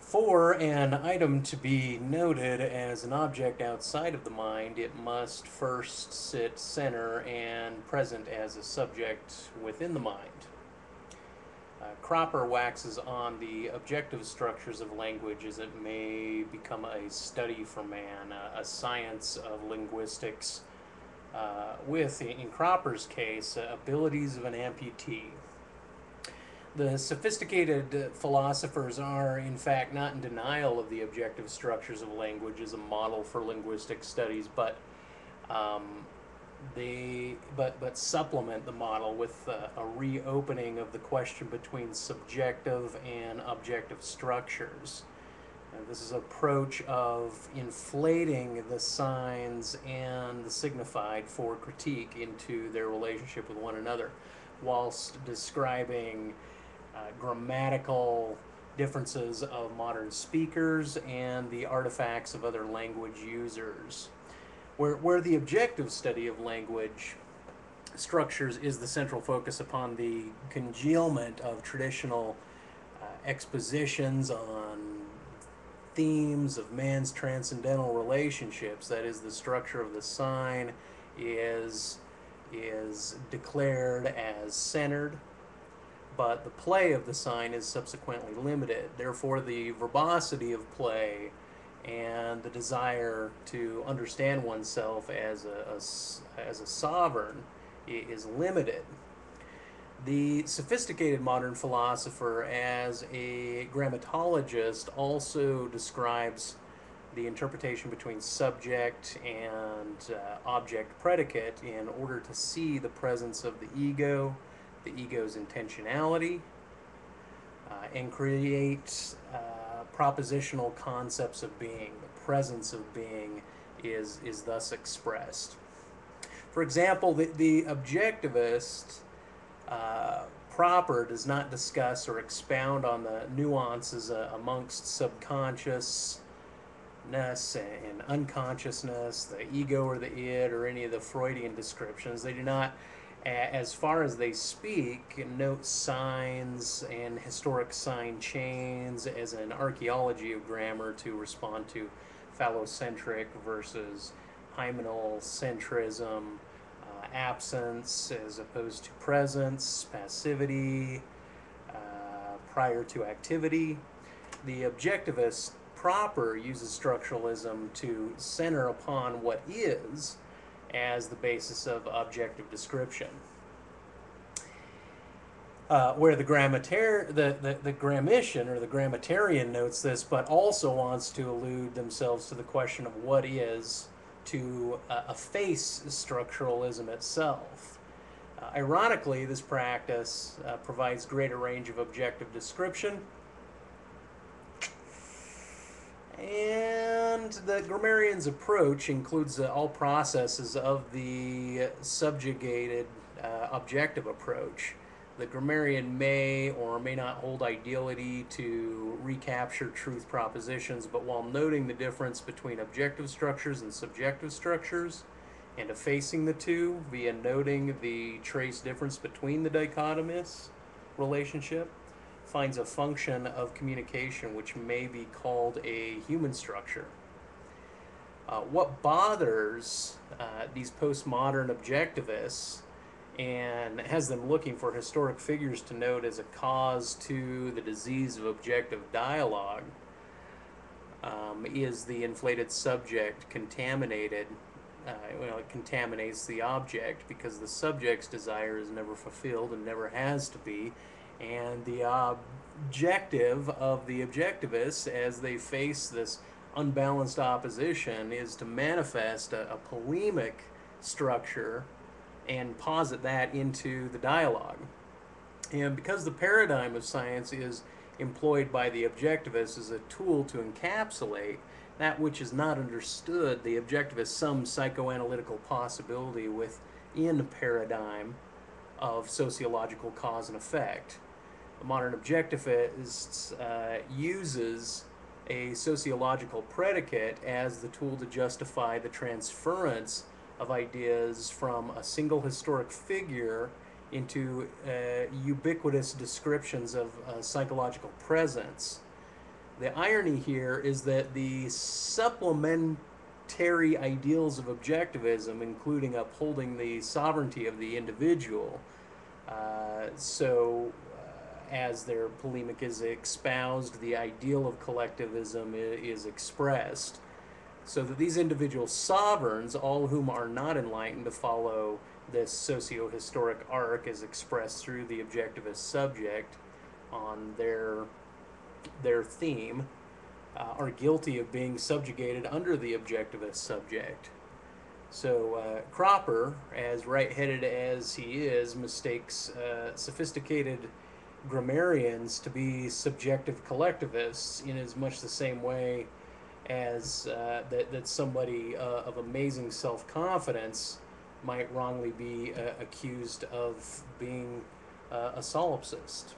For an item to be noted as an object outside of the mind, it must first sit center and present as a subject within the mind. Cropper waxes on the objective structures of language as it may become a study for man, a science of linguistics, with, in Cropper's case, abilities of an amputee. The sophisticated philosophers are, in fact, not in denial of the objective structures of language as a model for linguistic studies, um, but supplement the model with a reopening of the question between subjective and objective structures. This is an approach of inflating the signs and the signified for critique into their relationship with one another, whilst describing grammatical differences of modern speakers and the artifacts of other language users. Where the objective study of language structures is the central focus upon the congealment of traditional expositions on themes of man's transcendental relationships, that is, the structure of the sign is declared as centered, but the play of the sign is subsequently limited. Therefore, the verbosity of play and the desire to understand oneself as a sovereign is limited. The sophisticated modern philosopher, as a grammatologist, also describes the interpretation between subject and object predicate in order to see the presence of the ego's intentionality, and create propositional concepts of being. The presence of being is thus expressed. For example, the objectivist proper does not discuss or expound on the nuances amongst subconsciousness and unconsciousness, the ego or the id, or any of the Freudian descriptions. They do not, as far as they speak, note signs and historic sign chains as an archaeology of grammar to respond to phallocentric versus hymenal centrism, absence as opposed to presence, passivity prior to activity. The objectivist proper uses structuralism to center upon what is as the basis of objective description. Where the grammatician or the grammatarian notes this, but also wants to allude themselves to the question of what is, to efface structuralism itself. Ironically, this practice provides greater range of objective description, and the grammarian's approach includes all processes of the subjugated objective approach. The grammarian may or may not hold ideality to recapture truth propositions, but while noting the difference between objective structures and subjective structures, and effacing the two via noting the trace difference between the dichotomous relationship, finds a function of communication which may be called a human structure. What bothers these postmodern objectivists and has them looking for historic figures to note as a cause to the disease of objective dialogue is the inflated subject contaminated. It contaminates the object because the subject's desire is never fulfilled and never has to be, and the objective of the objectivists, as they face this unbalanced opposition, is to manifest a polemic structure and posit that into the dialogue. And because the paradigm of science is employed by the objectivists as a tool to encapsulate that which is not understood, the objectivist some psychoanalytical possibility within a paradigm of sociological cause and effect. The modern objectivist uses a sociological predicate as the tool to justify the transference of ideas from a single historic figure into ubiquitous descriptions of psychological presence. The irony here is that the supplementary ideals of objectivism, including upholding the sovereignty of the individual, as their polemic is espoused, the ideal of collectivism is expressed, so that these individual sovereigns, all of whom are not enlightened to follow this socio-historic arc as expressed through the objectivist subject on their theme, are guilty of being subjugated under the objectivist subject. So Cropper, as right-headed as he is, mistakes sophisticated grammarians to be subjective collectivists in as much the same way as that somebody of amazing self-confidence might wrongly be accused of being a solipsist.